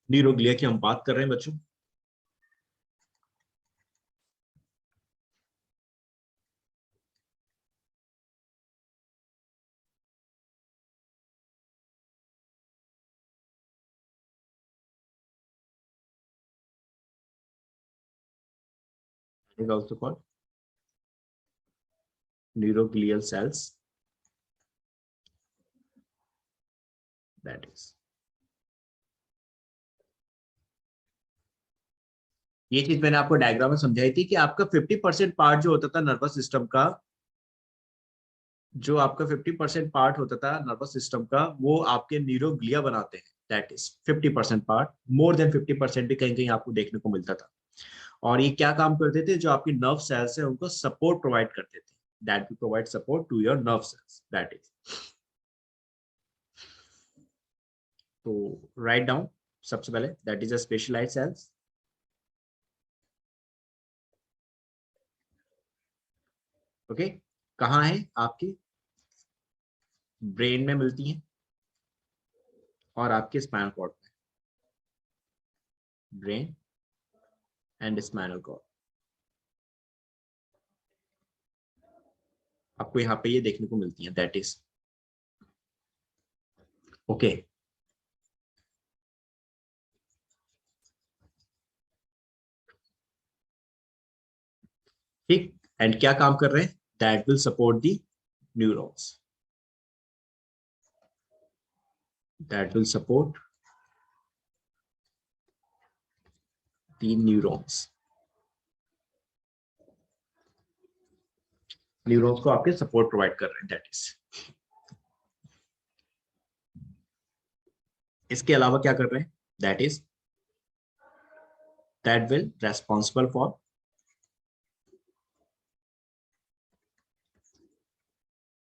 Neuroglia की हम बात कर रहे हैं बच्चों। is also called neuroglial cells, that is, ये चीज मैंने आपको डायग्राम में समझाई थी कि आपका 50% पार्ट जो होता था नर्वस सिस्टम का, जो आपका 50% पार्ट होता था नर्वस सिस्टम का, वो आपके न्यूरोग्लिया बनाते हैं। That is 50% part, more than 50% भी कहीं कहीं आपको देखने को मिलता था। और ये क्या काम करते थे, जो आपकी नर्व सेल्स है उनको सपोर्ट प्रोवाइड करते थे। That will provide support to your nerve cells, that is. तो राइट डाउन सबसे पहले, that is a specialized cells. Okay, कहाँ है आपकी? ब्रेन में मिलती हैं और आपके स्पाइनल कॉर्ड में। ब्रेन एंड स्पाइनल कॉर्ड, आपको यहाँ पे ये देखने को मिलती है। That is okay. ठीक, एंड क्या काम कर रहे हैं? That will support the neurons, that will support the neurons. Neurons को आपके सपोर्ट प्रोवाइड कर रहे हैं, दैट इज। इसके अलावा क्या कर रहे हैं? That is, that will responsible for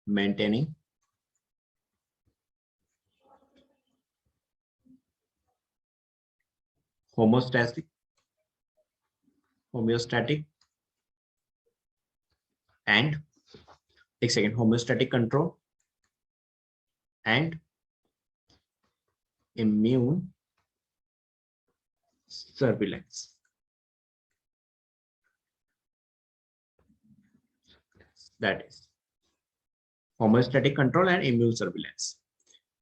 maintaining homeostatic and, एक second, homeostatic control and immune surveillance, that is homeostatic control and immune surveillance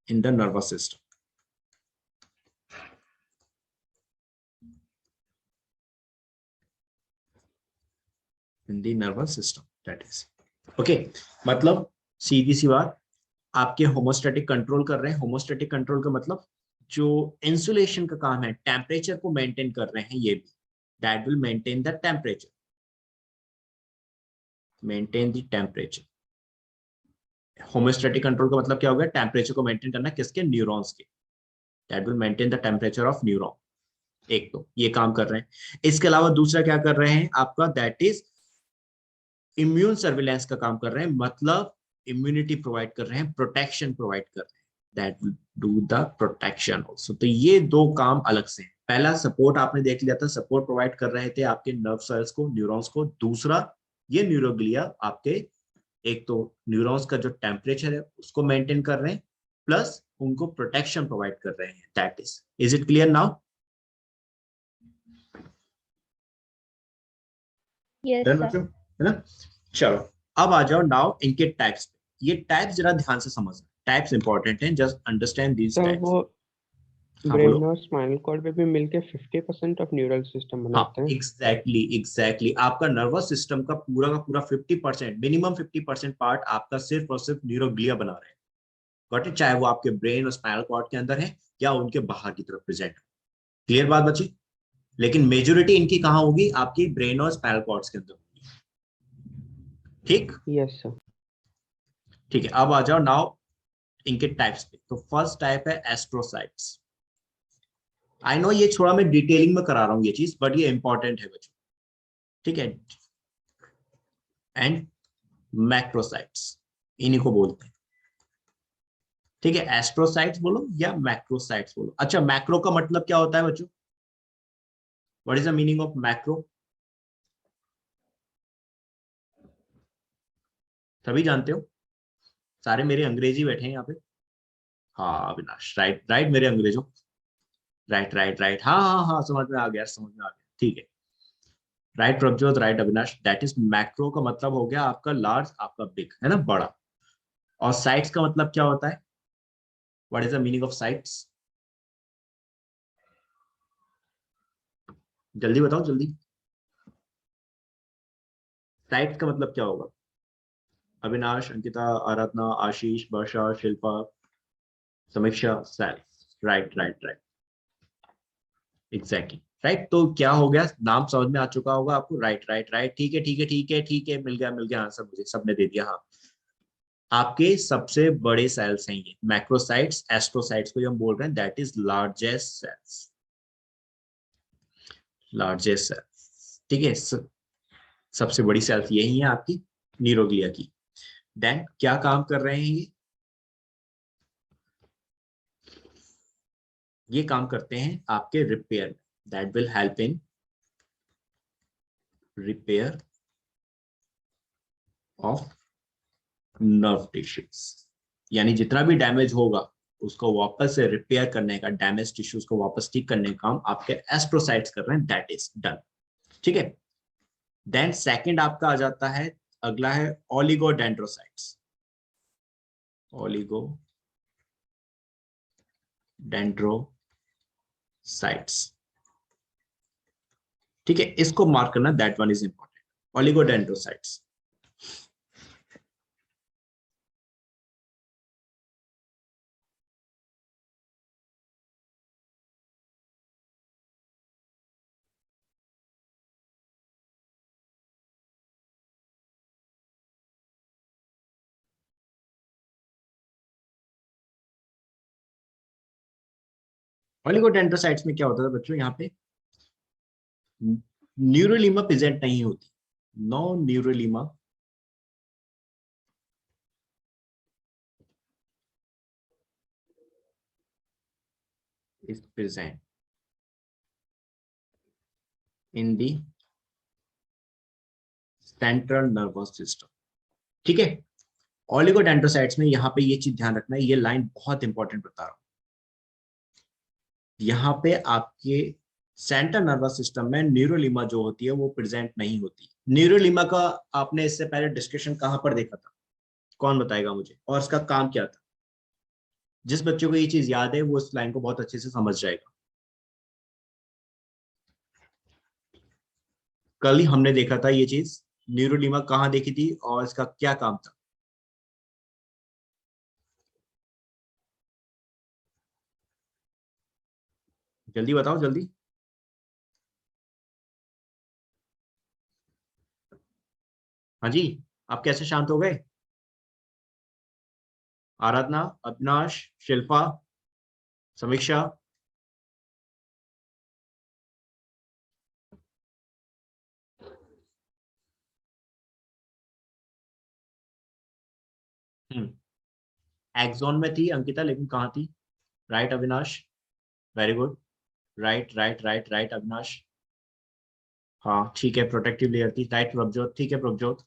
in the nervous system, in the nervous system, that is okay। मतलब सीधी सी बात, आपके homeostatic control कर रहे हैं। Homeostatic control का मतलब जो इंसुलेशन का काम है, टेम्परेचर को मेंटेन कर रहे हैं, ये भी that will maintain the temperature, maintain the temperature. Homeostatic control का मतलब क्या हो गया? टेम्परेचर को मेंटेन करना, किसके? न्यूरॉन्स के। That will maintain the temperature of neuron. एक तो ये काम कर रहे हैं। इसके अलावा दूसरा क्या कर रहे हैं आपका? दैट इज इम्यून सर्विलेंस का काम कर रहे हैं, मतलब इम्यूनिटी प्रोवाइड कर रहे हैं, प्रोटेक्शन प्रोवाइड कर रहे हैं। That will do the protection also. तो ये दो काम अलग से हैं। पहला सपोर्ट आपने देख लिया था, सपोर्ट प्रोवाइड कर रहे थे आपके नर्व सेल्स को, न्यूरॉन्स को। दूसरा ये न्यूरोग्लिया आपके, एक तो न्यूरॉन्स का जो टेम्परेचर है उसको मेंटेन कर रहे हैं, प्लस उनको प्रोटेक्शन प्रोवाइड कर रहे हैं। That is it clear now? Yes done sir. बच्चों, है ना? चलो अब आ जाओ नाउ इनके टाइप्स पे। ये टाइप्स जरा ध्यान से समझना, टाइप्स इंपॉर्टेंट हैं, just understand these sir types. वो हाँ बोलो। ब्रेन और स्पाइनल कॉर्ड पे भी मिलके 50% ऑफ न्यूरल सिस्टम हाँ बनाते हैं। एग्जैक्टली आपका नर्वस सिस्टम का पूरा 50%, मिनिमम 50% पार्ट आपका सिर्फ और सिर्फ न्यूरोग्लिया बना रहे हैं। Got it? चाहे वो आपके ब्रेन और स्पाइनल कॉर्ड के अंदर है या उनके बाहर की तरफ प्रेजेंट है। क्लियर बात बची? लेकिन मेजोरिटी इनकी कहाँ होगी? आपकी ब्रेन और स्पाइनल कॉर्ड्स के अंदर होगी। ठीक, यस सर। ठीक है। अब आ जाओ नाउ इनके टाइप्स पे। तो फर्स्ट टाइप है एस्ट्रोसाइट्स। आई नो ये थोड़ा मैं डिटेलिंग में करा रहा हूँ ये चीज, बट ये इंपॉर्टेंट है बच्चों, ठीक है? एंड मैक्रोसाइट्स, इन्हीं को बोलते हैं। ठीक है, एस्ट्रोसाइट्स बोलो या मैक्रोसाइट्स बोलो। अच्छा, मैक्रो का मतलब क्या होता है बच्चों? What is the meaning of macro? सभी जानते हो? सारे मेरे अंग्रेजी बैठे हैं यहाँ पे। हाँ अविनाश, राइट राइट, मेरे अंग्रेजों। राइट राइट राइट, हाँ हाँ हाँ, समझ में आ गया, समझ में आ गया, ठीक है। Right Prabhjot, right Avinash, that is macro का मतलब हो गया आपका लार्ज, आपका बिग, है ना, बड़ा। और साइट्स का मतलब क्या होता है? What is the meaning of sites? जल्दी बताओ जल्दी। साइट्स का मतलब क्या होगा? अविनाश, अंकिता, आराधना, आशीष, वर्षा, शिल्पा, समीक्षा, sites, right right right, exactly right. तो क्या हो गया, नाम समझ में आ चुका होगा आपको, राइट राइट राइट, ठीक है ठीक है ठीक है ठीक है, मिल गया आंसर मुझे, सबने दे दिया, हाँ। आपके सबसे बड़े सेल्स हैं ये मैक्रोसाइट्स, एस्ट्रोसाइट्स को हम बोल रहे हैं, that is largest cells, largest cells, ठीक है। सबसे बड़ी सेल्स यही है आपकी न्यूरोग्लिया की। देन क्या काम कर रहे हैं ये काम करते हैं आपके repair, that will help in repair of nerve tissues, यानी जितना भी डैमेज होगा उसको वापस से रिपेयर करने का, डैमेज टिश्यूज को वापस ठीक करने का काम आपके एस्ट्रोसाइट्स कर रहे हैं, दैट इज डन, ठीक है। देन सेकंड आपका आ जाता है, अगला है ओलिगोडेंड्रोसाइट्स, ओलिगोडेंड्रोसाइट्स, ठीक है, इसको मार्क करना, that one is important, oligodendrocytes. Oligodendrocytes में क्या होता है बच्चों, यहाँ पे न्यूरोलीमा प्रेजेंट नहीं होती, no न्यूरोलीमा is present in the central nervous system, ठीक है। ओलिगोडेंड्रोसाइट्स में यहाँ पे ये चीज ध्यान रखना है, ये लाइन बहुत इंपॉर्टेंट बता रहा हूँ, यहाँ पे आपके सेंट्रल नर्वस सिस्टम में न्यूरोलीमा जो होती है वो प्रेजेंट नहीं होती। न्यूरोलीमा का आपने इससे पहले डिस्कशन कहाँ पर देखा था, कौन बताएगा मुझे, और इसका काम क्या था? जिस बच्चों को ये चीज याद है वो इस लाइन को बहुत अच्छे से समझ जाएगा। कल ही हमने देखा था ये चीज, न्यूरोलीमा कहाँ देखी थी और इसका क्या काम था। जल्दी बताओ जल्दी। हाँ जी, आप कैसे शांत हो गए? आराधना, अविनाश, शिल्पा, समीक्षा, एक्सॉन में थी अंकिता, लेकिन कहाँ थी? Right Avinash, very good, right right right right Avinash, हाँ ठीक है, प्रोटेक्टिव लेयर थी, राइट प्रभजोत, ठीक है प्रभजोत,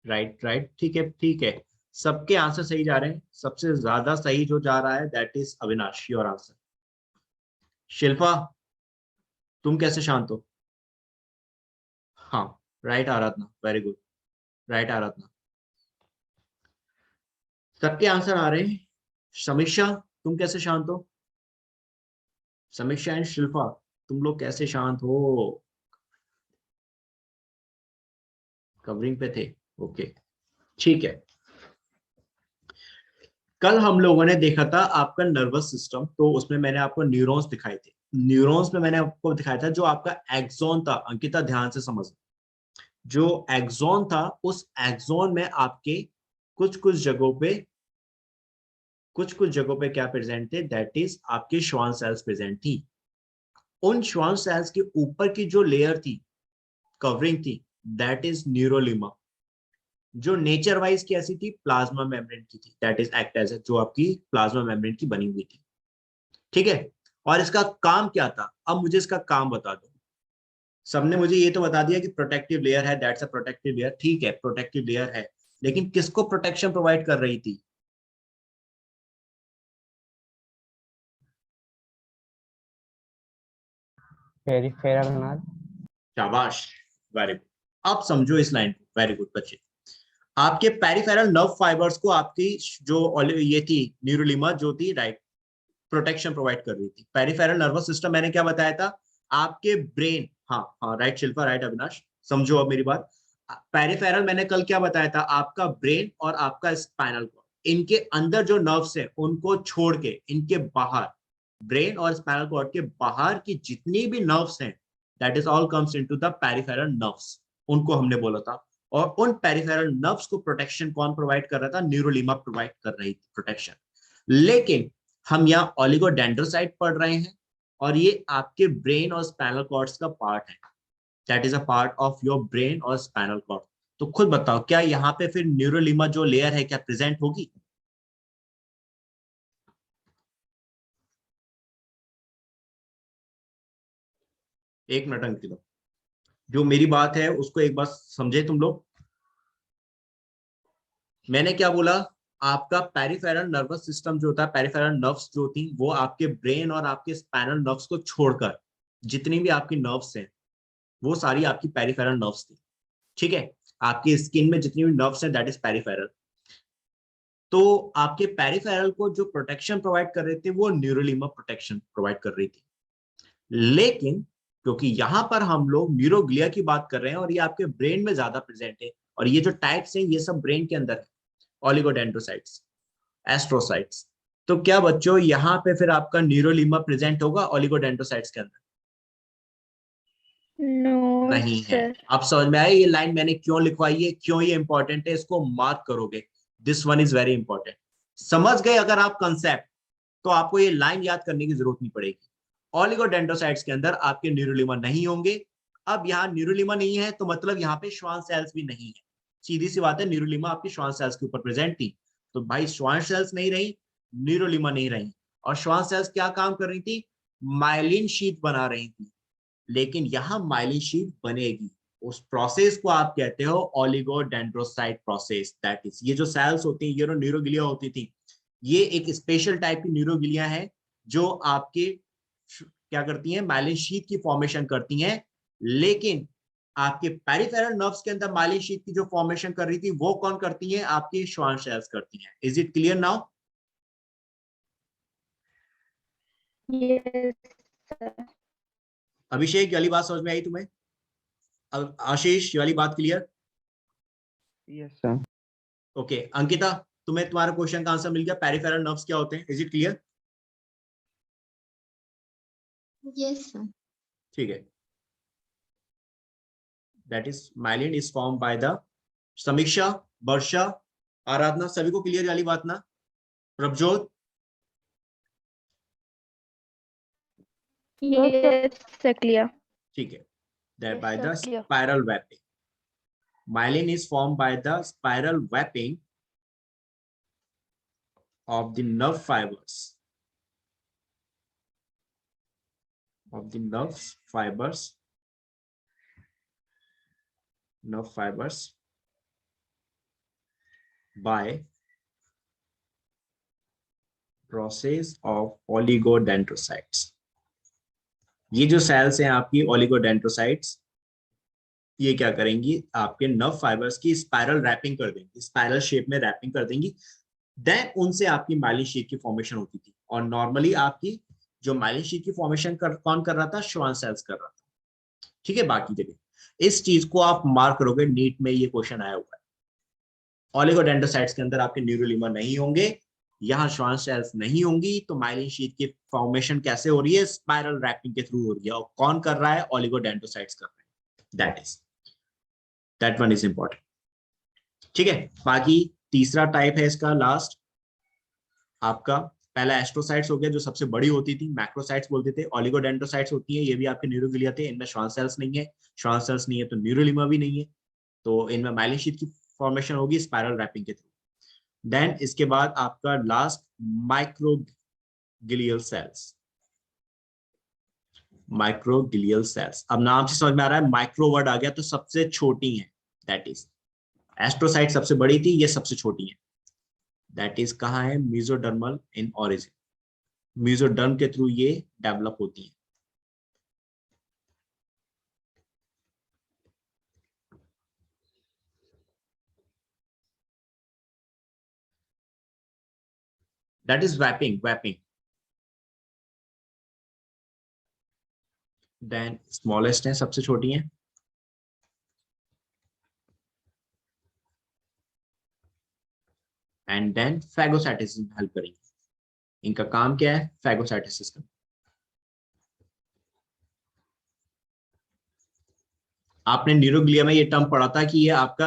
राइट राइट, ठीक है ठीक है, सबके आंसर सही जा रहे हैं, सबसे ज्यादा सही जो जा रहा है that is Avinash, your answer. Shilpa, तुम कैसे शांत हो? हाँ, राइट आराधना, वेरी गुड, राइट आराधना, सबके आंसर आ रहे हैं। समीक्षा, तुम कैसे शांत हो? समीक्षा एंड शिल्पा, तुम लोग कैसे शांत हो? कवरिंग पे थे, ओके, ठीक है। कल हम लोगों ने देखा था आपका नर्वस सिस्टम, तो उसमें मैंने आपको न्यूरॉन्स दिखाए थे, न्यूरॉन्स में मैंने आपको दिखाया था जो आपका एक्सॉन था, अंकिता ध्यान से समझ, जो एक्सॉन था उस एक्सॉन में आपके कुछ कुछ जगहों पे, कुछ कुछ जगहों पे क्या प्रेजेंट थे, दैट इज आपके श्वान सेल्स प्रेजेंट थी। उन श्वान सेल्स के ऊपर की जो लेयर थी, कवरिंग थी, दैट इज न्यूरोलिमा, जो नेचर वाइज कैसी थी, प्लाज्मा मेम्ब्रेन की थी, दैट इज एक्ट एज, जो आपकी प्लाज्मा मेम्ब्रेन की बनी हुई थी, ठीक है। और इसका काम क्या था, अब मुझे इसका काम बता दो। सबने मुझे ये तो बता दिया कि प्रोटेक्टिव लेयर है, दैट्स अ प्रोटेक्टिव लेयर, ठीक है प्रोटेक्टिव लेयर है, लेकिन किसको प्रोटेक्शन प्रोवाइड कर रही थी? Peripheral nerve. शाबाश, वेरी गुड। अब समझो इस लाइन को, वेरी गुड बच्चे। आपके पेरिफेरल नर्व फाइबर्स को आपकी जो ये थी न्यूरोलिमा जो थी, राइट, प्रोटेक्शन प्रोवाइड कर रही थी। पेरिफेरल नर्वस सिस्टम मैंने क्या बताया था, आपके ब्रेन, हाँ हाँ राइट शिल्पा, राइट अविनाश, समझो अब मेरी बात। पेरिफेरल मैंने कल क्या बताया था, आपका ब्रेन और आपका स्पाइनल कॉर्ड, इनके अंदर जो नर्व्स है उनको छोड़ के इनके बाहर, ब्रेन और स्पाइनल कॉर्ड के बाहर की जितनी भी नर्व्स हैं, that is all comes into the peripheral nerves, उनको हमने बोला था। और उन पेरिफेरल नर्व्स को प्रोटेक्शन कौन प्रोवाइड कर रहा था, न्यूरोलिमा प्रोवाइड कर रही थी प्रोटेक्शन। लेकिन हम यहाँ ओलिगोडेंड्रोसाइट पढ़ रहे हैं और ये आपके ब्रेन और स्पाइनल कॉर्ड्स का पार्ट है, that is a part of your brain और स्पाइनल कॉर्ड। तो खुद बताओ क्या यहाँ पे फिर न्यूरोलिमा जो लेयर है क्या प्रेजेंट होगी? एक मिनट अंकित, जो मेरी बात है उसको एक बार समझे तुम लोग। मैंने क्या बोला, आपका पेरिफेरल नर्वस सिस्टम जो होता है, पेरिफेरल नर्व्स जो थी वो आपके ब्रेन और आपके स्पाइनल नर्व्स को छोड़कर जितनी भी आपकी नर्व्स हैं वो सारी आपकी पेरिफेरल नर्व्स थी, ठीक है। आपकी स्किन में जितनी भी नर्व्स हैं दैट इज पेरिफेरल। तो आपके पेरिफेरल को जो प्रोटेक्शन प्रोवाइड कर रहे थे वो न्यूरोलिमा प्रोटेक्शन प्रोवाइड कर रही थी। लेकिन क्योंकि यहां पर हम लोग न्यूरोग्लिया की बात कर रहे हैं और ये आपके ब्रेन में ज्यादा प्रेजेंट है, और ये जो टाइप्स हैं ये सब ब्रेन के अंदर है, ओलिगोडेंड्रोसाइट्स, एस्ट्रोसाइट्स। तो क्या बच्चों यहाँ पे फिर आपका न्यूरोलिमा प्रेजेंट होगा ओलिगोडेंड्रोसाइट्स के अंदर? नो नहीं है। सर। अब समझ में आया ये लाइन मैंने क्यों लिखवाई है, क्यों ये इंपॉर्टेंट है, इसको मार्क करोगे, this one is very important. समझ गए अगर आप कंसेप्ट, तो आपको ये लाइन याद करने की जरूरत नहीं पड़ेगी। ओलिगोडेंड्रोसाइट्स के अंदर आपके न्यूरोलिमा नहीं होंगे। अब यहाँ न्यूरोलिमा नहीं है तो मतलब यहाँ पे श्वान सेल्स भी नहीं है, सीधी सी बात है। न्यूरोलिमा आपकी श्वान सेल्स के ऊपर प्रेजेंट थी, तो भाई श्वान सेल्स नहीं रही, न्यूरोलिमा नहीं रही। और श्वान सेल्स क्या काम कर रही थी, माइलिन शीट बना रही थी। लेकिन यहां माइलिन शीट बनेगी, उस प्रोसेस को आप कहते हो ओलिगोडेंड्रोसाइट प्रोसेस। दैट इज, ये जो सेल्स होती हैं, ये जो न्यूरोग्लिया होती थी, ये एक स्पेशल टाइप की न्यूरोग्लिया है जो आपके क्या करती हैं, माइलिन शीट की फॉर्मेशन करती हैं। लेकिन आपके पेरिफेरल नर्व्स के अंदर माइलिन शीट की जो फॉर्मेशन कर रही थी वो कौन करती है, आपकी श्वान सेल्स करती हैं। Is it clear now? Yes sir. Abhishek ये वाली बात समझ में आई तुम्हें? आशीष ये वाली बात clear? Yes sir. Okay Ankita, तुम्हें तुम्हारा क्वेश्चन का आंसर मिल गया, पेरिफेरल नर्व्स क्या होते हैं, is it clear? Yes sir. ठीक है, that is myelin is form by the, Samiksha, Varsha, Aradhana, सभी को क्लियर वाली बात ना? प्रभजोत? Yes sir clear. ठीक है, that Yes, by sir, the clear. Spiral wrapping, myelin is formed by the spiral wrapping of the nerve fibers, of the nerve fibers by process of oligodendrocytes। ये जो sales हैं आपकी oligodendrocytes, ये क्या करेंगी, आपके नर्व फाइबर्स की spiral wrapping कर देंगी, स्पाइरल शेप में रैपिंग कर देंगी। देन उनसे आपकी माइलिन शीट की फॉर्मेशन होती थी। और नॉर्मली आपकी जो माइलिन शीट की फॉर्मेशन कौन कर रहा था, श्वान सेल्स कर रहा था, ठीक है। बाकी जगह इस चीज को आप मार्क करोगे, नीट में ये क्वेश्चन आया हुआ है। ओलिगोडेंड्रोसाइट्स के अंदर आपके न्यूरोलिमा नहीं होंगे, यहाँ श्वान सेल्स नहीं होंगी, तो माइलिन शीट की फॉर्मेशन कैसे हो रही है, स्पाइरल रैपिंग के थ्रू हो रही है। और कौन कर रहा है, ओलिगोडेंड्रोसाइट्स कर रहे हैं। दैट वन इज इंपॉर्टेंट, ठीक है। बाकी तीसरा टाइप है इसका लास्ट, आपका पहला एस्ट्रोसाइट्स हो गया जो सबसे बड़ी होती थी, मैक्रोसाइट्स बोलते थे। ओलिगोडेंड्रोसाइट्स होती है, ये भी आपके न्यूरोग्लिया थे, इनमें श्वान सेल्स नहीं है, श्वान सेल्स नहीं है तो न्यूरोलिमा भी नहीं है, तो इनमें माइलिन शीट की फॉर्मेशन होगी स्पाइरल रैपिंग के थ्रू। देन इसके बाद आपका last microglial cells, microglial cells. अब नाम से समझ में आ रहा है, माइक्रो वर्ड आ गया तो सबसे छोटी है, दैट इज एस्ट्रोसाइट सबसे बड़ी थी, ये सबसे छोटी है। दैट इज कहाँ है, मेसोडर्मल इन ऑरिजिन, मेसोडर्म के थ्रू ये डेवलप होती है। That is vaping, vaping. Then smallest है, सबसे छोटी है, एंड देन फैगोसाइटोसिस में हेल्प करेंगे। इनका काम क्या है? फैगोसाइटोसिस का। आपने न्यूरोग्लिया में ये टर्म पढ़ा था कि ये आपका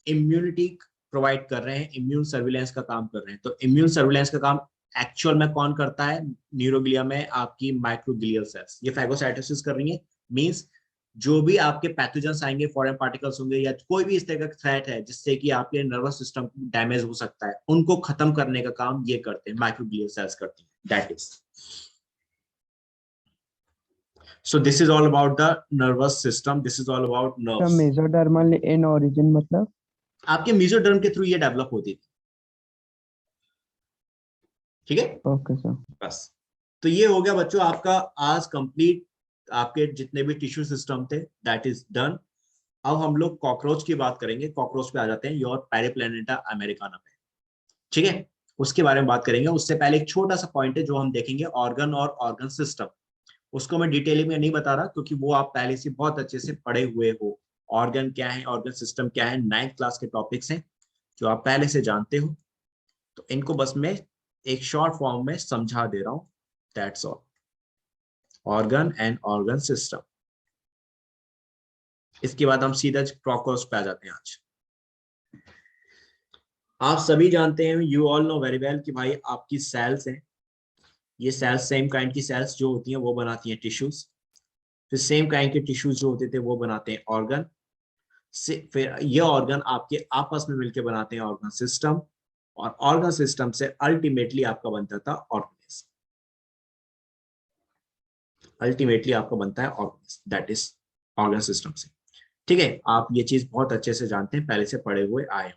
इम्यूनिटी प्रोवाइड कर रहे हैं, इम्यून सर्विलेंस का काम कर रहे हैं। तो इम्यून सर्विलेंस का काम एक्चुअल में कौन करता है? न्यूरोग्लिया में आपकी माइक्रोग्लियल सेल्स। ये फैगोसाइटोसिस कर रही है, मींस जो भी आपके पैथोजेंस आएंगे, फॉरेन पार्टिकल्स होंगे, या कोई भी इस तरह का थ्रेट है जिससे कि आपके नर्वस सिस्टम डैमेज हो सकता है, उनको खत्म करने का काम ये करते हैं, माइक्रोग्लियल सेल्स करती हैं। That is, so this is all about the nervous system, this is all about The nerves। mesodermal in origin मतलब? आपके मेसोडर्म के थ्रू ये डेवलप होती थी, ठीक है? Okay sir. बस, तो ये हो गया बच्चों आपका आज कंप्लीट, आपके जितने भी टिश्यू सिस्टम थे, दैट इज डन। अब हम लोग कॉकरोच की बात करेंगे। कॉकरोच पे आ जाते हैं, योर पेरिप्लैनेटा अमेरिकाना पे, ठीक है? उसके बारे में बात करेंगे। उससे पहले एक छोटा सा पॉइंट है जो हम देखेंगे, ऑर्गन और ऑर्गन सिस्टम। उसको मैं डिटेलिंग में नहीं बता रहा क्योंकि वो आप पहले से बहुत अच्छे से पढ़े हुए हो। ऑर्गन क्या है, ऑर्गन सिस्टम क्या है, 9th क्लास के टॉपिक्स हैं जो आप पहले से जानते हो। तो इनको बस मैं एक शॉर्ट फॉर्म में समझा दे रहा हूं, that's all. Organ and organ system. इसके बाद हम सीधा कॉकरोच पे आ जाते हैं। आज आप सभी जानते हैं, you all know very well कि भाई आपकी सेल्स हैं, ये सेल्स सेम काइंड की सेल्स जो होती हैं वो बनाती हैं टिश्यूज, फिर सेम काइंड के टिश्यूज जो होते थे वो बनाते हैं ऑर्गन से, फिर ये ऑर्गन आपके आपस में मिलकर बनाते हैं ऑर्गन सिस्टम, और ऑर्गन सिस्टम से अल्टीमेटली आपका बनता था ऑर्गेनिज्म। अल्टीमेटली आपका बनता है organism, that is organ system से, ठीक है? आप ये चीज बहुत अच्छे से जानते हैं, पहले से पढ़े हुए आए हो,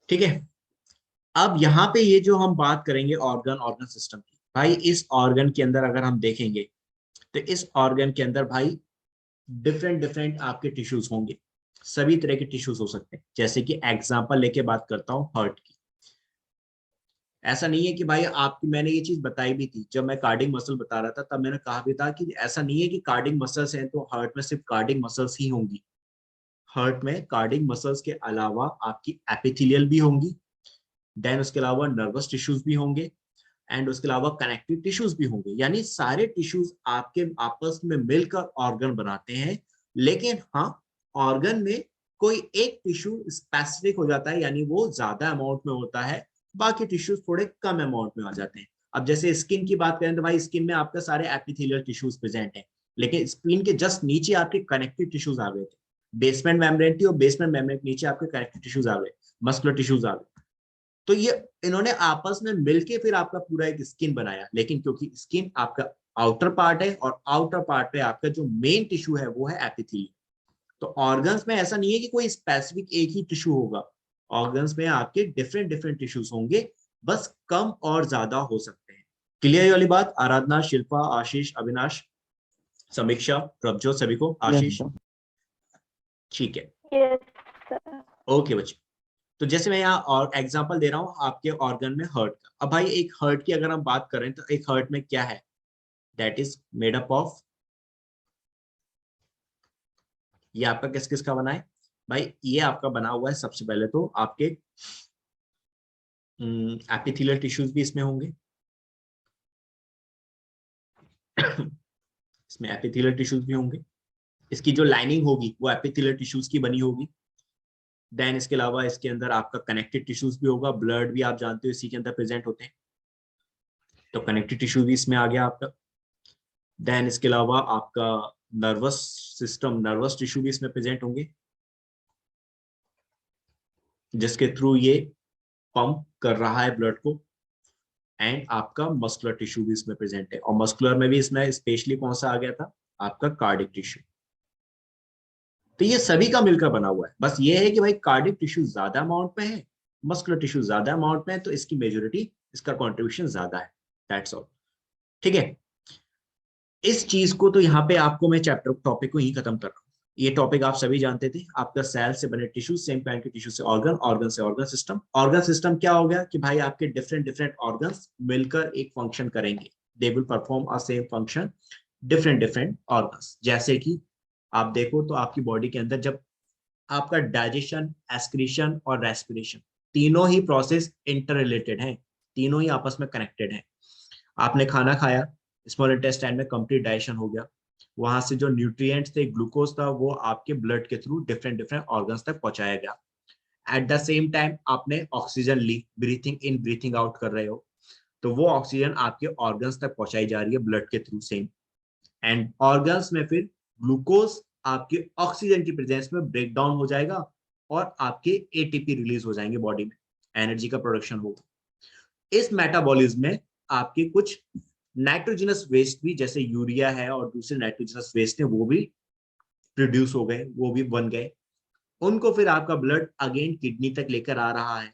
ठीक है? अब यहाँ पे ये जो हम बात करेंगे ऑर्गन ऑर्गन सिस्टम की, भाई इस ऑर्गन के अंदर अगर हम देखेंगे तो इस ऑर्गन के अंदर भाई डिफरेंट डिफरेंट आपके टिश्यूज होंगे, सभी तरह के टिश्यूज हो सकते हैं। जैसे कि एग्जांपल लेके बात करता हूँ हार्ट की। ऐसा नहीं है कि भाई आपकी, मैंने ये चीज बताई भी थी जब मैं कार्डिक मसल बता रहा था, तब मैंने कहा भी था कि ऐसा नहीं है कि कार्डिक मसल्स हैं तो हार्ट में सिर्फ कार्डिक मसल्स ही होंगी। हार्ट में कार्डिक मसल्स के अलावा आपकी एपिथेलियल भी होंगी, देन उसके अलावा नर्वस टिश्यूज भी होंगे, एंड उसके अलावा कनेक्टिव टिश्यूज भी होंगे। यानी सारे टिश्यूज आपके आपस में मिलकर ऑर्गन बनाते हैं। लेकिन हाँ, ऑर्गन में कोई एक टिश्यू स्पेसिफिक हो जाता है, यानी वो ज्यादा अमाउंट में होता है, बाकी टिश्यूज थोड़े कम अमाउंट में आ जाते हैं। अब जैसे स्किन की बात करें तो भाई स्किन में आपका सारे एपिथेलियल टिश्यूज प्रेजेंट हैं, लेकिन स्किन के जस्ट नीचे आपके कनेक्टिव टिश्यूज आ गए थे। बेसमेंट मेम्ब्रेन थी और बेसमेंट मेम्ब्रेन के नीचे आपके कनेक्टिव टिश्यूज आ गए, मस्कुलर टिश्यूज आ गए। तो ये इन्होंने आपस में मिलके फिर आपका पूरा एक स्किन बनाया। लेकिन क्योंकि स्किन आपका आउटर पार्ट है और आउटर पार्ट पे आपका जो मेन टिश्यू है वो है एपिथेलियम। तो ऑर्गन्स में ऐसा नहीं है कि कोई स्पेसिफिक एक ही टिश्यू होगा, ऑर्गन्स में आपके डिफरेंट डिफरेंट टिश्यूज होंगे, बस कम और ज्यादा हो सकते हैं। क्लियर ये वाली बात? आराधना, शिल्पा, आशीष, अविनाश, समीक्षा, प्रभजोत, सभी को आशीष, ठीक है? Yes, sir. ओके बच्चे, तो जैसे मैं यहाँ और एग्जांपल दे रहा हूँ आपके ऑर्गन में हार्ट का। अब भाई एक हार्ट की अगर हम बात करें तो एक हार्ट में क्या है, that is made up of, ये आपका किस किस का बना है भाई? ये आपका बना हुआ है सबसे पहले तो आपके एपिथेलियल टिश्यूज भी इसमें होंगे इसमें एपिथेलियल टिश्यूज भी होंगे, इसकी जो लाइनिंग होगी वो एपिथेलियल टिश्यूज की बनी होगी। देन इसके अलावा इसके अंदर आपका कनेक्टिव टिश्यूज भी होगा, ब्लड भी आप जानते हो इसी के अंदर प्रेजेंट होते हैं, तो कनेक्टिव टिश्यू भी इसमें आ गया आपका। देन इसके अलावा आपका नर्वस सिस्टम, नर्वस टिश्यू भी इसमें प्रेजेंट होंगे, जिसके थ्रू ये पंप कर रहा है ब्लड को। एंड आपका मस्कुलर टिश्यू भी इसमें प्रेजेंट है, और मस्कुलर में भी इसमें स्पेशली कौन सा आ गया था, आपका कार्डिक टिश्यू। तो ये सभी का मिलकर बना हुआ है। बस ये है कि भाई कार्डिक टिश्यू ज्यादा अमाउंट में है, मस्कुलर टिश्यू ज्यादा अमाउंट में है, तो इसकी मेजोरिटी, इसका कॉन्ट्रीब्यूशन ज्यादा है, दैट्स ऑल, ठीक है? इस चीज को तो यहाँ पे आपको मैं चैप्टर टॉपिक को ही खत्म कर रहा हूँ। ये टॉपिक आप सभी जानते थे। आपका सेल से बने टिश्यू, सेम काइंड के टिश्यू से ऑर्गन, ऑर्गन से ऑर्गन सिस्टम। ऑर्गन सिस्टम क्या हो गया कि भाई आपके डिफरेंट डिफरेंट ऑर्गन्स मिलकर एक फंक्शन करेंगे, they will perform a same function, different different organs. जैसे कि आप देखो तो आपकी बॉडी के अंदर जब आपका डाइजेशन, एस्क्रीशन और रेस्पिरेशन, तीनों ही प्रोसेस इंटर रिलेटेड हैं, तीनों ही आपस में कनेक्टेड हैं। आपने खाना खाया, स्मॉल इंटेस्टाइन में कंप्लीट डाइजेशन हो गया, वहां से जो न्यूट्रिएंट्स थे, ग्लूकोज था, वो आपके ब्लड के थ्रू डिफरेंट डिफरेंट ऑर्गन्स तक पहुंचाया गया। एट द सेम टाइम आपने ऑक्सीजन ली, ब्रीथिंग इन ब्रीथिंग आउट कर रहे हो, तो वो ऑक्सीजन आपके ऑर्गन्स तक पहुंचाई जा रही है ब्लड के थ्रू सेम। एंड ऑर्गन्स में फिर ग्लूकोज आपके ऑक्सीजन की प्रेजेंस में ब्रेक डाउन हो जाएगा और आपके एटीपी रिलीज हो जाएंगे बॉडी में, एनर्जी का प्रोडक्शन होगा। इस मेटाबॉलिज्म में आपके कुछ नाइट्रोजनस वेस्ट भी, जैसे यूरिया है और दूसरे नाइट्रोजनस वेस्ट है, वो भी प्रोड्यूस हो गए, वो भी बन गए। उनको फिर आपका ब्लड अगेन किडनी तक लेकर आ रहा है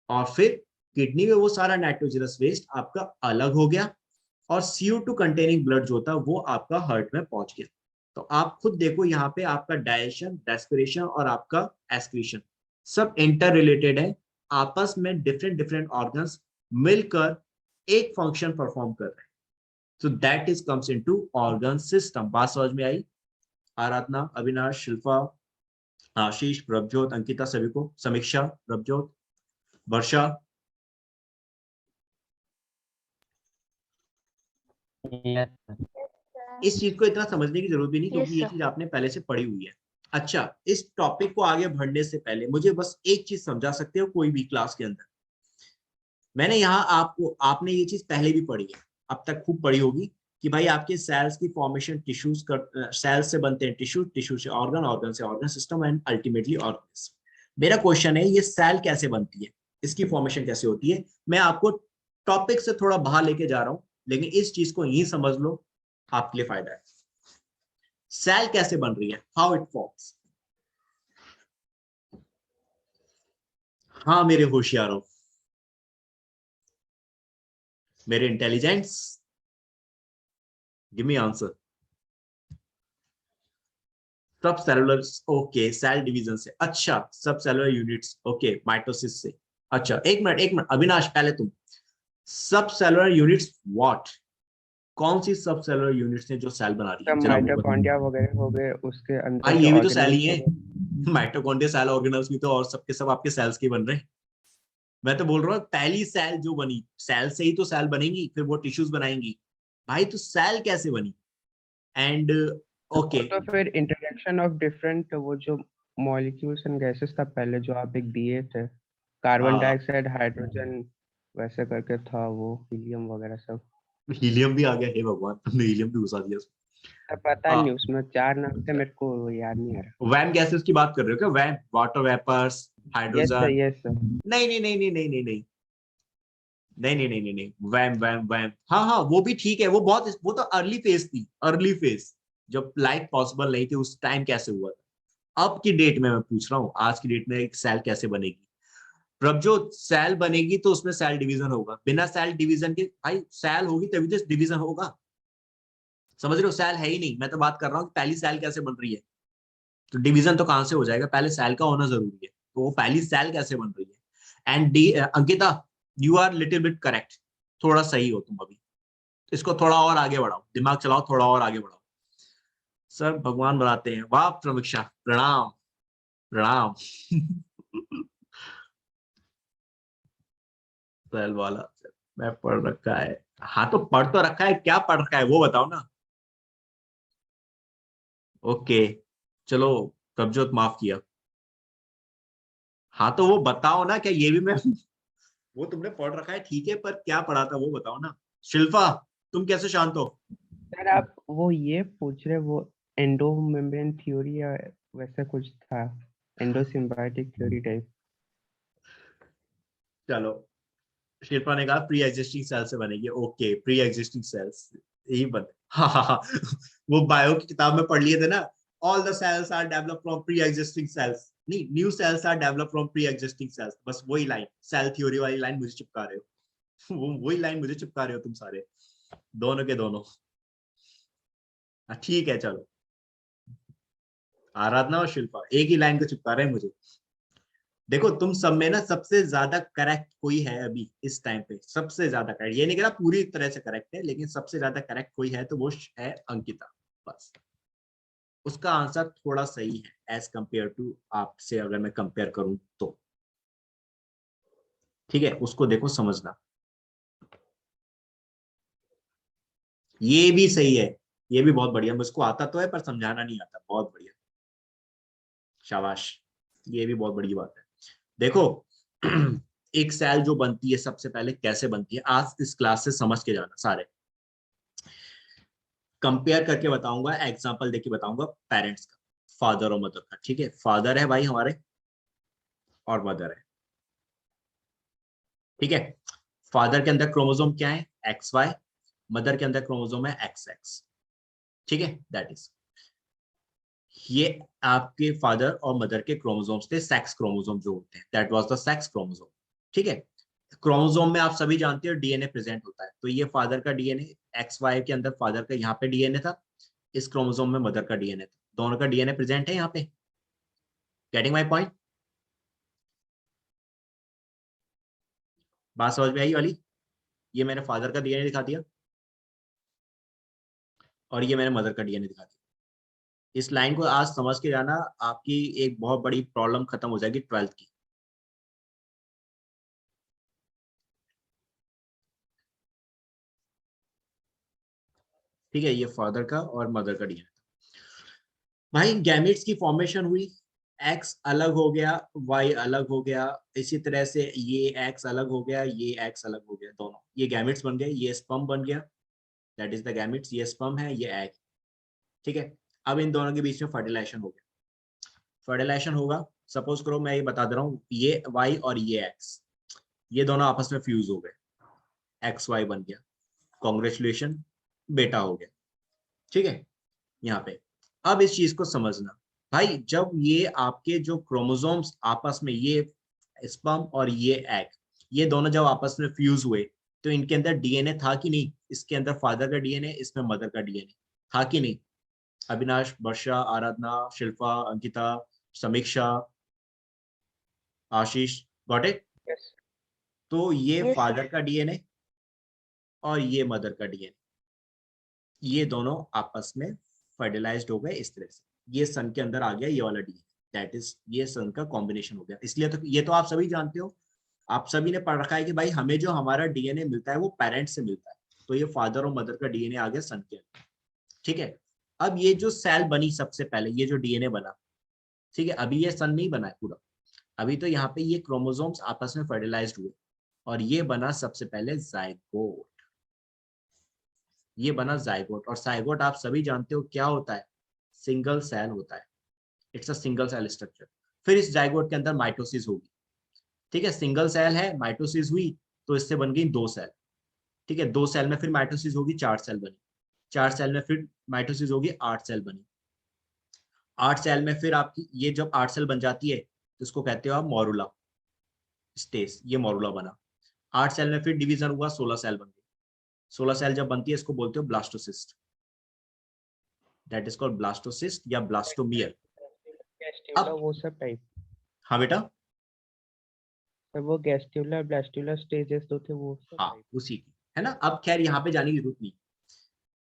और फिर किडनी में वो सारा नाइट्रोजनस वेस्ट आपका अलग हो गया और CO2 कंटेनिंग ब्लड जो था वो आपका हार्ट में पहुंच गया। तो आप खुद देखो यहाँ पे आपका डाइजेशन, रेस्पिरेशन और आपका एस्क्रीशन सब इंटर रिलेटेड है, आपस में डिफरेंट डिफरेंट ऑर्गन्स मिलकर एक फंक्शन परफॉर्म कर रहे हैं। So that is comes into organ system. बात समझ में आई? आराधना, अविनाश, शिल्पा, आशीष, प्रभजोत, अंकिता, सभी को, समीक्षा, प्रभजोत, वर्षा। Yes, sir. इस चीज को इतना समझने की जरूरत भी नहीं, क्योंकि Yes, ये sir. चीज आपने पहले से पढ़ी हुई है। अच्छा, इस टॉपिक को आगे बढ़ने से पहले मुझे बस एक चीज समझा सकते हो कोई भी क्लास के अंदर? मैंने यहाँ आपको, आपने ये चीज पहले भी पढ़ी है, अब तक खूब पढ़ी होगी कि भाई आपके सेल्स की फॉर्मेशन टिश्यूज कर, सेल्स से बनते हैं टिश्यू, टिश्यू से ऑर्गन, ऑर्गन से organ system and ultimately organs. मेरा क्वेश्चन है, ये सेल कैसे बनती है, इसकी फॉर्मेशन कैसे होती है? मैं आपको टॉपिक से थोड़ा बाहर लेके जा रहा हूं, लेकिन इस चीज को यही समझ लो, आपके लिए फायदा है। सेल कैसे बन रही है, हाउ इट फॉर्म्स। हाँ मेरे होशियारों, मेरे इंटेलिजेंट्स, गिव मी आंसर। सब सेलुलर, ओके, सेल डिवीजन से। अच्छा, सब सेलुलर यूनिट्स, ओके, माइटोसिस से। अच्छा, एक मिनट एक मिनट, अविनाश पहले तुम, सब सेलुलर यूनिट्स व्हाट, कौन सी सब सेलुलर यूनिट्स हैं जो सेल बना रही है, सब जरा वो बताओ। माइटोकॉन्ड्रिया वगैरह हो गए, उसके अंदर भाई के ये भी तो सेल ही ऑर्गेनल्स है। हो गए। माइटोकॉन्ड्रिया सेल, ऑर्गेनल्स भी तो, और सबके सब आपके सेल्स के बन रहे हैं। मैं तो बोल रहा हूँ पहली सेल जो बनी, सेल से ही तो सेल बनेगी, फिर वो टिश्यूज बनाएंगी। भाई तो सेल कैसे बनी? एंड वो ओके, तो फिर इंटरेक्शन ऑफ डिफरेंट वो जो मॉलिक्यूल्स एंड गैसेस था पहले, जो आप एक दिए थे, कार्बन डाइऑक्साइड, हाइड्रोजन, वैसे करके था वो, हीलियम वगैरह सब। हीलियम भी आ गया, हे भगवान, तुमने हीलियम भी घुसा दिया उसमें। तब पता हाँ, नहीं, उसमें 4 नाम थे, मेरे को वो याद नहीं आ रहा। वैम गैसेस की बात कर रहे हो क्या? वैम, water vapours, yes sir, hydrogen. Yes sir. नहीं नहीं नहीं नहीं नहीं नहीं नहीं नहीं नहीं नहीं नहीं नहीं, वैम वैम वैम, हाँ हाँ वो भी ठीक है, वो बहुत, वो तो अर्ली फेज थी, अर्ली फेज, जब लाइफ पॉसिबल नहीं थी उस टाइम कैसे हुआ था। अब की डेट में मैं पूछ रहा हूँ, आज की डेट में एक सेल कैसे बनेगी? प्रभजोत, सेल बनेगी तो उसमें सेल डिवीजन होगा, बिना सेल डिवीजन के, भाई सेल होगी तभी तो डिवीजन होगा। समझ रहे हो? सेल है ही नहीं, मैं तो बात कर रहा हूँ कि पहली सेल कैसे बन रही है, तो डिवीजन तो कहां से हो जाएगा, पहले सेल का होना जरूरी है, तो वो पहली सेल कैसे बन रही है? And D, Ankita, you are little bit correct, थोड़ा सही हो तुम अभी, इसको थोड़ा और आगे बढ़ाओ, दिमाग चलाओ, थोड़ा और आगे बढ़ाओ। सर भगवान बनाते हैं, वाह समीक्षा, प्रणाम प्रणाम। सेल वाला, मैं पढ़ रखा है। हाँ तो पढ़ तो रखा है, क्या पढ़ रखा है वो बताओ ना। ओके, चलो, प्रभजोत माफ किया। हाँ तो वो बताओ ना, क्या ये भी मैं, वो तुमने पढ़ रखा है ठीक है, पर क्या पढ़ा था वो बताओ ना। शिल्पा, तुम कैसे शांत हो? सर आप वो ये पूछ रहे, वो एंडो मेम्ब्रेन थ्योरी या वैसा कुछ था, एंडो सिम्बायोटिक थ्योरी टाइप। चलो, शिल्पा ने कहा प्री एग्जिस्टिंग सेल से बनेगी, ओके, प्री एग्जिस्टिंग सेल्स, यही बन, हाँ हाँ हाँ, वो बायो की किताब में पढ़ लिए थे ना, all the cells are develop from pre existing cells, नहीं, new cells are develop from pre existing cells, बस वही लाइन, सेल थ्योरी वाली लाइन मुझे चिपका रहे हो। वो वही लाइन मुझे चिपका रहे हो तुम सारे, दोनों के दोनों। ठीक है चलो, आराधना और शिल्पा एक ही लाइन को चिपका रहे हैं मुझे। देखो तुम सब में ना सबसे ज्यादा करेक्ट कोई है अभी इस टाइम पे, सबसे ज्यादा करेक्ट, ये नहीं कह रहा पूरी तरह से करेक्ट है, लेकिन सबसे ज्यादा करेक्ट कोई है तो वो है अंकिता। बस उसका आंसर थोड़ा सही है एज कंपेयर टू आपसे, अगर मैं कंपेयर करूं तो। ठीक है, उसको देखो समझना। ये भी सही है, ये भी बहुत बढ़िया, मुझको आता तो है पर समझाना नहीं आता, बहुत बढ़िया, शाबाश, ये भी बहुत बड़ी बात है। देखो एक सेल जो बनती है सबसे पहले कैसे बनती है, आज इस क्लास से समझ के जाना सारे। कंपेयर करके बताऊंगा, एग्जांपल देके बताऊंगा पेरेंट्स का, फादर और मदर का। ठीक है, फादर है भाई हमारे और मदर है। ठीक है, फादर के अंदर क्रोमोसोम क्या है, XY, मदर के अंदर क्रोमोसोम है XX। ठीक है, दैट इज, ये आपके फादर और मदर के क्रोमोसोम्स थे, सेक्स क्रोमोसोम जो होते हैं, that was the sex chromosome. ठीक है, क्रोमोसोम में आप सभी जानते हो डीएनए प्रेजेंट होता है, तो ये फादर का डीएनए, XY के अंदर फादर का यहाँ पे डीएनए था, इस क्रोमोसोम में मदर का डीएनए था, दोनों का डीएनए प्रेजेंट है यहाँ पे। Getting my point? बात समझ में आई वाली? ये मैंने फादर का डीएनए दिखा दिया और ये मैंने मदर का डीएनए दिखा दिया। इस लाइन को आज समझ के जाना, आपकी एक बहुत बड़ी प्रॉब्लम खत्म हो जाएगी 12th की। ठीक है, ये फादर का और मदर का डीएनए। भाई गैमेट्स की फॉर्मेशन हुई, एक्स अलग हो गया, वाई अलग हो गया, इसी तरह से ये एक्स अलग हो गया, ये एक्स अलग हो गया, दोनों ये गैमेट्स बन गए, ये स्पर्म बन गया, दैट इज द गैमेट्स, ये स्पर्म है, ये एग। ठीक है, अब इन दोनों के बीच में फर्टिलाइजेशन हो गया। फर्टिलाइजेशन होगा, सपोज करो मैं ये बता दे रहा हूँ, ये वाई और ये एक्स, ये दोनों आपस में फ्यूज हो गए, XY बन गया, कॉन्ग्रेचुलेशन, बेटा हो गया। ठीक है, यहाँ पे अब इस चीज को समझना भाई, जब ये आपके जो क्रोमोसोम्स आपस में, ये स्पर्म और ये एग, ये दोनों जब आपस में फ्यूज हुए, तो इनके अंदर डीएनए था कि नहीं, इसके अंदर फादर का डीएनए, इसमें मदर का डीएनए था कि नहीं? अविनाश, वर्षा, आराधना, शिल्पा, अंकिता, समीक्षा, आशीष, गॉट इट? यस। तो ये Yes, sir. फादर का डीएनए और ये मदर का डीएनए, ये दोनों आपस में फर्टिलाइज्ड हो गए इस तरह से, ये सन के अंदर आ गया ये वाला डीएनए, दैट इज ये सन का कॉम्बिनेशन हो गया। इसलिए तो ये तो आप सभी जानते हो, आप सभी ने पढ़ रखा है कि भाई हमें जो हमारा डीएनए मिलता है वो पेरेंट से मिलता है, तो ये फादर और मदर का डीएनए आ गया सन के अंदर। ठीक है, अब ये जो सेल बनी सबसे पहले, ये जो डीएनए बना, ठीक है, अभी ये सन नहीं बना है पूरा, अभी तो यहाँ पे ये क्रोमोसोम्स आपस में फर्टिलाइज्ड हुए और ये बना सबसे पहले जाइगोट, ये बना जाइगोट। और जाइगोट आप सभी जानते हो क्या होता है, सिंगल सेल होता है, it's a single cell structure. फिर इस जाइगोट के अंदर माइटोसिस होगी। ठीक है, सिंगल सेल है, माइटोसिस हुई तो इससे बन गई 2 सेल। ठीक है, 2 सेल में फिर माइटोसिस होगी, 4 सेल बनी, 4 सेल में फिर माइटोसिस होगी, 8 सेल बनी, 8 सेल में फिर आपकी ये जब 8 सेल बन जाती है तो इसको कहते हो आप मोरुला स्टेज, ये मोरुला बना। 8 सेल में फिर डिवीजन हुआ, 16 सेल बन गई, 16 सेल जब बनती है इसको बोलते हो blastocyst, that is called blastocyst या ब्लास्टोमियर। गैस्ट्यूला अब वो सब टाइप। हाँ बेटा, तो वो गैस्ट्यूला ब्लास्टूला स्टेजेस तो थे वो सब हाँ टाइप। उसी की है ना। अब खैर यहाँ पे जाने की जरूरत नहीं,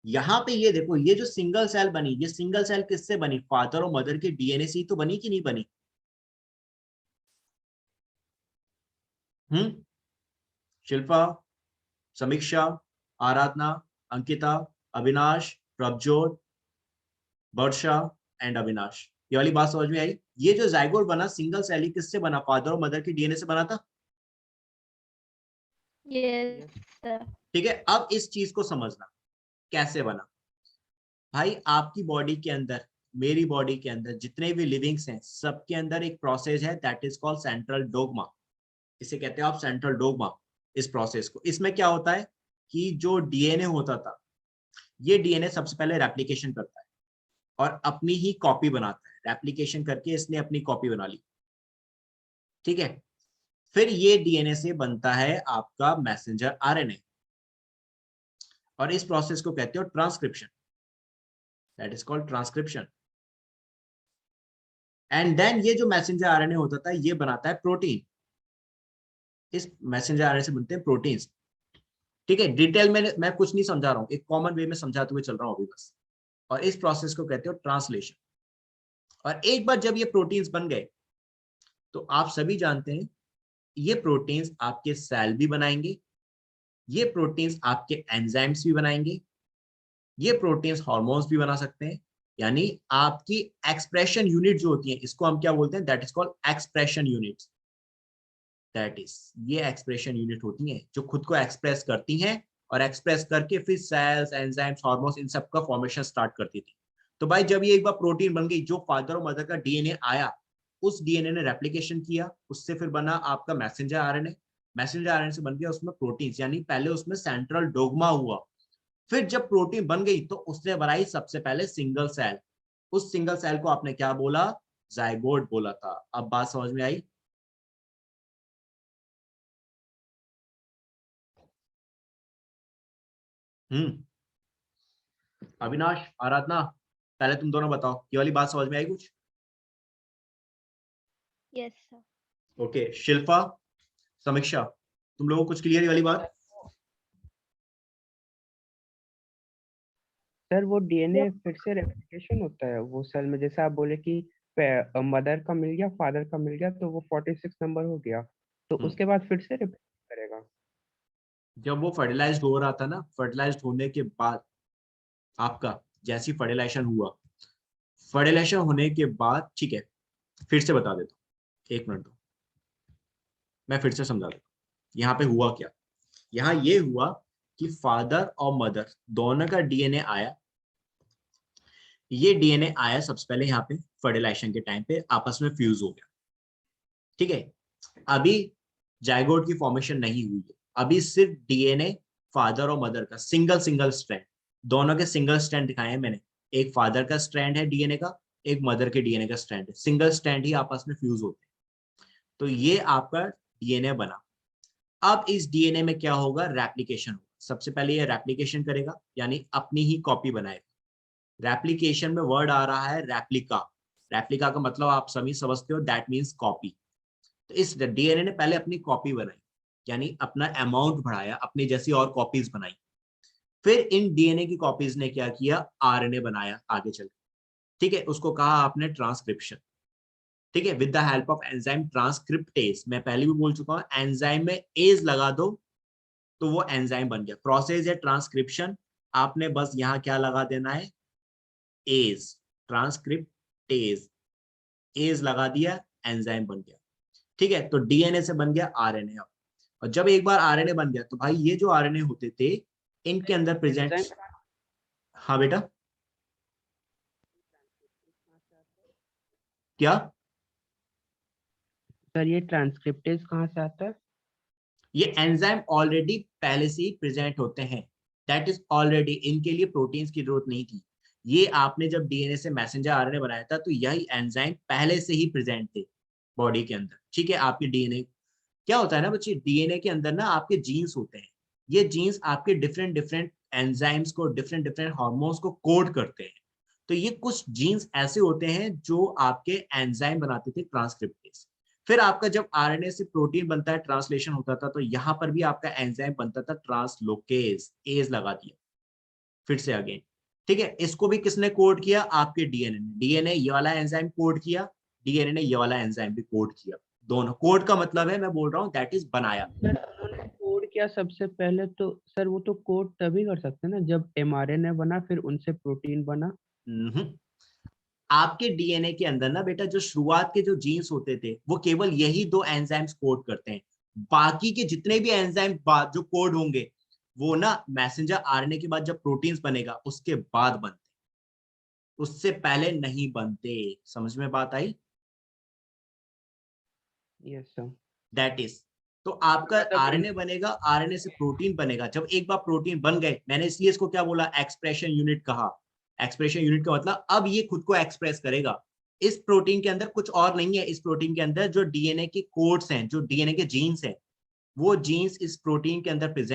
यहाँ पे ये देखो, ये जो सिंगल सेल बनी, ये सिंगल सेल किससे बनी, फादर और मदर के डीएनए से ही तो बनी कि नहीं बनी? शिल्पा, समीक्षा, आराधना, अंकिता, अविनाश, प्रभजोत, वर्षा एंड अविनाश, ये वाली बात समझ में आई? ये जो जाइगोट बना सिंगल सेल ही किससे बना, फादर और मदर के डीएनए से बना था। Yes, sir. ठीक है, अब इस चीज को समझना कैसे बना। भाई आपकी बॉडी के अंदर, मेरी बॉडी के अंदर जितने भी लिविंग्स हैं सबके अंदर एक प्रोसेस है, that is called central dogma, इसे कहते हैं आप सेंट्रल डोग्मा। इस प्रोसेस को, इसमें क्या होता है कि जो डीएनए होता था, ये डीएनए सबसे पहले रेप्लिकेशन करता है और अपनी ही कॉपी बनाता है, रेप्लिकेशन करके इसने अपनी कॉपी बना ली। ठीक है, फिर ये डीएनए से बनता है आपका मैसेंजर आरएनए और इस प्रोसेस को कहते हो transcription, that is called transcription. And then ये जो मैसेंजर आरएनए होता था ये बनाता है प्रोटीन। इस मैसेंजर आरएनए से बनते हैं प्रोटीन्स। ठीक है, डिटेल में मैं कुछ नहीं समझा रहा हूँ, एक कॉमन वे में समझाते हुए चल रहा हूँ अभी बस। और इस प्रोसेस को कहते हो ट्रांसलेशन। और एक बार जब ये प्रोटीन्स बन गए तो आप सभी जानते हैं ये प्रोटीन्स आपके सेल भी बनाएंगे, ये प्रोटीन्स आपके एंजाइम्स भी बनाएंगे, ये प्रोटीन्स हार्मोन्स भी बना सकते हैं। यानी आपकी एक्सप्रेशन यूनिट जो होती है इसको हम क्या बोलते हैं, that is called expression units. That is, ये एक्सप्रेशन यूनिट होती हैं जो खुद को एक्सप्रेस करती हैं और एक्सप्रेस करके फिर सेल्स, एंजाइम्स, हार्मोन्स इन सब का फॉर्मेशन स्टार्ट करती थी। तो भाई जब ये एक बार प्रोटीन बन गई, जो फादर और मदर का डीएनए आया, उस डीएनए ने रेप्लिकेशन किया, उससे फिर बना आपका मैसेंजर आरएनए। मैसेंजर आरएनए से बन गया उसमें प्रोटीन्स, यानी पहले उसमें सेंट्रल डोग्मा हुआ। फिर जब प्रोटीन बन गई तो उसने बनाई सबसे पहले सिंगल सेल। उस सिंगल सेल को आपने क्या बोला, जाइगोट बोला था। अब बात समझ में आई? अविनाश, आराधना, पहले तुम दोनों बताओ, ये वाली बात समझ में आई कुछ? Yes sir. ओके, शिल्पा, समीक्षा, तुम लोगों को कुछ क्लियर ये वाली बात? सर वो डीएनए फिर से रेप्लिकेशन होता है वो सेल में, जैसे आप बोले कि मदर का मिल गया, फादर का मिल गया, तो वो 46 नंबर हो गया, तो उसके बाद फिर से रेप्लिकेट करेगा। जब वो फर्टिलाइज्ड हो रहा था ना, फर्टिलाइज्ड होने के बाद आपका जैसी फर्टिलाइजेशन हुआ, फर्टिलाइजेशन होने के बाद, ठीक है, फिर से बता देता हूँ, एक मिनट दो, मैं फिर से समझा देता हूँ। यहाँ पे हुआ क्या, यहाँ ये हुआ कि फादर और मदर दोनों का डीएनए आया। ये डीएनए आया सबसे पहले यहाँ पे फर्टिलाइजेशन के टाइम पे आपस में फ्यूज हो गया। ठीक है, अभी जाइगोट की फॉर्मेशन नहीं हुई है, अभी सिर्फ डीएनए फादर और मदर का सिंगल सिंगल स्ट्रैंड, दोनों के सिंगल स्ट्रैंड दिखाए हैं मैंने। एक फादर का स्ट्रैंड है डीएनए का, एक मदर के डीएनए का स्ट्रैंड है, सिंगल स्ट्रैंड ही आपस में फ्यूज होते हैं। तो ये आपका डीएनए बना। अब इस डीएनए में क्या होगा, रेप्लिकेशन होगा। सबसे पहले ये रेप्लिकेशन करेगा, यानी अपनी ही कॉपी बनाएगा। रेप्लिकेशन में वर्ड आ रहा है रेप्लिका। रेप्लिका का मतलब आप सभी समझते हो, दैट मीन्स कॉपी। तो इस डीएनए ने पहले अपनी कॉपी बनाई, यानी अपना अमाउंट बढ़ाया, अपनी जैसी और कॉपीज बनाई। फिर इन डीएनए की कॉपीज ने क्या किया, आरएनए बनाया आगे चल। ठीक है, उसको कहा आपने ट्रांसक्रिप्शन। ठीक है, with the help of enzyme transcriptase. मैं पहले भी बोल चुका हूं, एंजाइम में एज लगा दो तो वो एंजाइम बन गया। प्रोसेस है ट्रांसक्रिप्शन, आपने बस यहाँ क्या लगा देना है, एज, ट्रांसक्रिप्टेज, एज लगा दिया, एंजाइम बन गया। ठीक है, तो डीएनए से बन गया आरएनए। और जब एक बार आरएनए बन गया तो भाई ये जो आरएनए होते थे इनके अंदर प्रेजेंट, हाँ बेटा क्या, सर ये ट्रांसक्रिप्टेज कहाँ से आता है? ये एंजाइम ऑलरेडी पहले से ही प्रेजेंट होते हैं। दैट इज ऑलरेडी, इनके लिए प्रोटीन्स की जरूरत नहीं थी। ये आपने जब डीएनए से मैसेंजर आरएनए बनाया था तो यही एंजाइम पहले से ही प्रेजेंट थे बॉडी के अंदर। ठीक है, आपके डीएनए क्या होता है ना बच्चे, डीएनए के अंदर ना आपके जीन्स होते हैं। ये जीन्स आपके डिफरेंट डिफरेंट एंजाइम्स को, डिफरेंट डिफरेंट हार्मोन्स को कोड करते हैं। तो ये कुछ जीन्स ऐसे होते हैं जो आपके एंजाइम बनाते थे ट्रांसक्रिप्टेज। फिर आपका जब आरएनए से प्रोटीन बनता है, ट्रांसलेशन होता था, तो यहाँ पर भी आपका एंजाइम बनता था ट्रांसलोकेज, एज लगा दिया फिर से अगेन। ठीक है, इसको भी किसने कोड किया, आपके डीएनए ने। डीएनए ये वाला एंजाइम कोड किया, डीएनए ने ये वाला एंजाइम भी कोड किया। दोनों कोड का मतलब है, मैं बोल रहा हूँ दैट इज बनाया। सर उन्होंने कोड किया सबसे पहले, तो सर वो तो कोड तभी कर सकते हैं ना जब एमआरएनए बना फिर उनसे प्रोटीन बना। आपके डीएनए के अंदर ना बेटा जो शुरुआत के जो जीन्स होते थे वो केवल यही दो एंजाइम्स कोड करते हैं। बाकी के जितने भी एंजाइम जो कोड होंगे वो ना मैसेंजर आरएनए के बाद जब प्रोटीन्स बनेगा उसके बाद बनते, उससे पहले नहीं बनते। समझ में बात आई? Yes sir. दैट इज, तो आपका आरएनए बनेगा, आरएनए से प्रोटीन बनेगा। जब एक बार प्रोटीन बन गए, मैंने इसलिए इसको क्या बोला, एक्सप्रेशन यूनिट कहा। एक्सप्रेशन यूनिट का मतलब अब ये खुद को एक्सप्रेस करेगा। इस प्रोटीन के अंदर कुछ और नहीं है, इस प्रोटीन के अंदर जो डीएनए के कोड्स हैं, जो डीएनए के जीन्स हैं, वो जीन्स इस प्रोटीन के अंदर प्रेजेंट